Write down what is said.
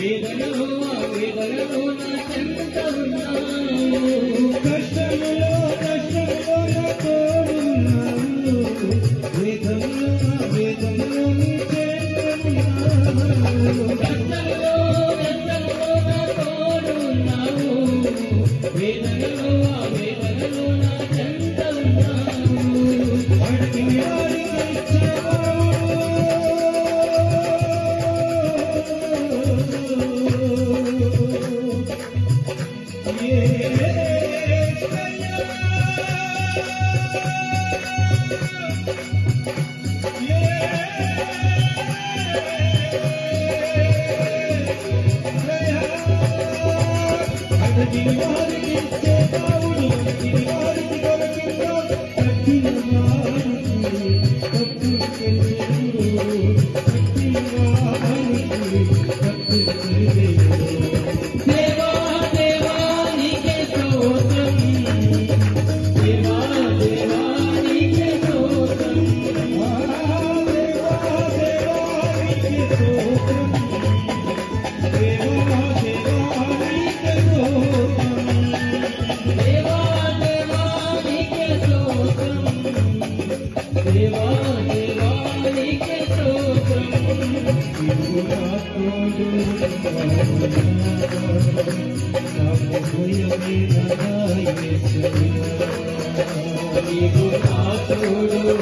వేదనలో వేదనలో నా చెంత ఉన్నావు కష్టములో కష్టములో నా తోడున్నావు వేదనలో వేదనలో నీ చెంత ఉన్నావు కష్టములో కష్టములో నా తోడున్నావు వేదనలో వేదనలో నా చెంత ఉన్నావు వాడికి నీకు నా తోడు